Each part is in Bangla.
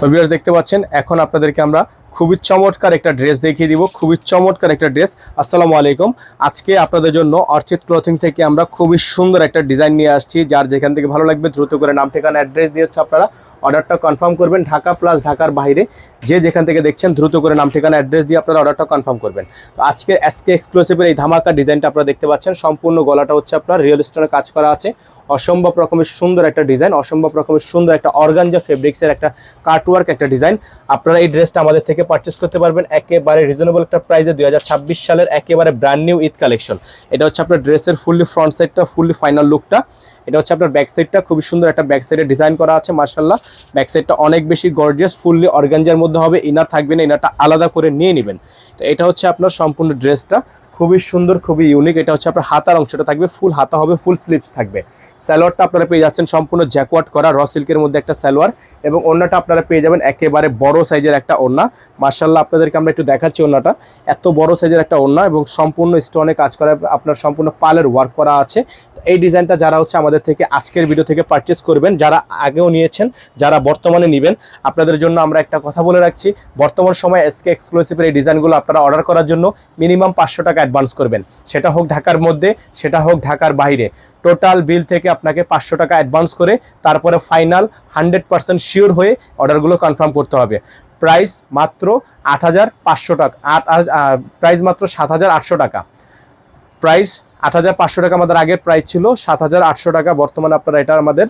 তো ভিউয়ার্স দেখতে পাচ্ছেন এখন আপনাদেরকে আমরা খুবই চমৎকার একটা ড্রেস দেখিয়ে দিব, খুবই চমৎকার একটা ড্রেস। আসসালামু আলাইকুম। আজকে আপনাদের জন্য অর্চিত ক্লথিং থেকে আমরা খুবই সুন্দর একটা ডিজাইন নিয়ে আসছি। যার যেখান থেকে ভালো লাগবে দ্রুত করে নাম ঠিকানা অ্যাড্রেস দিয়ে হচ্ছে আপনারা অর্ডারটা কনফার্ম করবেন। ঢাকা প্লাস ঢাকার বাইরে যে যেখান থেকে দেখছেন দ্রুত করে নাম ঠিকানা অ্যাড্রেস দিয়ে আপনারা অর্ডারটা কনফার্ম করবেন। তো আজকে এসকে এক্সক্লুসিভের এই ধামাকা ডিজাইনটা আপনারা দেখতে পাচ্ছেন। সম্পূর্ণ গলাটা হচ্ছে আপনার রিয়েল স্টোনে কাজ করা আছে। অসম্ভব রকমের সুন্দর একটা ডিজাইন, অসম্ভব রকমের সুন্দর একটা অর্গানজা ফেব্রিক্সের একটা কাটওয়ার্ক একটা ডিজাইন। আপনারা এই ড্রেসটা আমাদের থেকে পারচেস করতে পারবেন একেবারে রিজনেবল একটা প্রাইসে। 2026 সালের একেবারে ব্র্যান্ড নিউ ঈদ কালেকশন। এটা হচ্ছে আপনার ড্রেসের ফুললি ফ্রন্ট সাইডটা, ফুললি ফাইনাল লুকটা। এটা হচ্ছে আপনার ব্যাক সাইডটা, খুবই সুন্দর একটা ব্যাক সাইডে ডিজাইন করা আছে মাশাআল্লাহ। ব্যাক সাইডটা অনেক বেশি গর্জিয়াস, ফুললি অর্গানজার মধ্যে হবে। ইনার থাকবে না, ইনারটা আলাদা করে নিয়ে নেবেন। তো এটা হচ্ছে আপনার সম্পূর্ণ ড্রেসটা, খুবই সুন্দর, খুবই ইউনিক। এটা হচ্ছে আপনার হাতার অংশটা থাকবে ফুল হাতা হবে, ফুল স্লিভস থাকবে। সালোয়ারটা আপনারা পেয়ে যাচ্ছেন সম্পূর্ণ জ্যাকওয়ার্ড করা র সিল্কের মধ্যে একটা সালোয়ার, এবং ওড়নাটা আপনারা পেয়ে যাবেন একেবারে বড় সাইজের একটা ওড়না। মাশাআল্লাহ আপনাদেরকে আমরা একটু দেখাচ্ছি ওড়নাটা, এত বড় সাইজের একটা ওড়না এবং সম্পূর্ণ স্টোনে কাজ করা, আপনার সম্পূর্ণ পালের ওয়ার্ক করা আছে। এই ডিজাইনটা যারা হচ্ছে আমাদের থেকে আজকের ভিডিও থেকে পারচেস করবেন, যারা আগেও নিয়েছেন, যারা বর্তমানে নেবেন, আপনাদের জন্য আমরা একটা কথা বলে রাখছি। বর্তমান সময় এসকে এক্সক্লুসিভের এই ডিজাইনগুলো আপনারা অর্ডার করার জন্য মিনিমাম 500 টাকা অ্যাডভান্স করবেন। সেটা হোক ঢাকার মধ্যে, সেটা হোক ঢাকার বাইরে। টোটাল বিল থেকে আপনাকে 500 টাকা অ্যাডভান্স করে তারপরে ফাইনাল 100% শিওর হয়ে অর্ডারগুলো কনফার্ম করতে হবে। প্রাইস মাত্র 8,500 টাকা, প্রাইস মাত্র 7,800 টাকা। প্রাইস 8,500 টাকা আমাদের আগের প্রাইস ছিল 7,800 টাকা। বর্তমানে আপনারা এটা আমাদের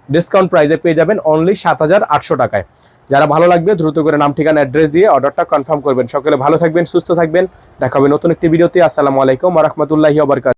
ডিসকাউন্ট প্রাইসে পেয়ে যাবেন অনলি 7,800 টাকায়। যারা ভালো লাগবে দ্রুত করে নাম ঠিকানা অ্যাড্রেস দিয়ে অর্ডারটা কনফার্ম করবেন। সকলে ভালো থাকবেন, সুস্থ থাকবেন। দেখা হবে নতুন একটি ভিডিওতে। আসসালামু আলাইকুম ওয়া রাহমাতুল্লাহি ওয়া বারাকাতুহু।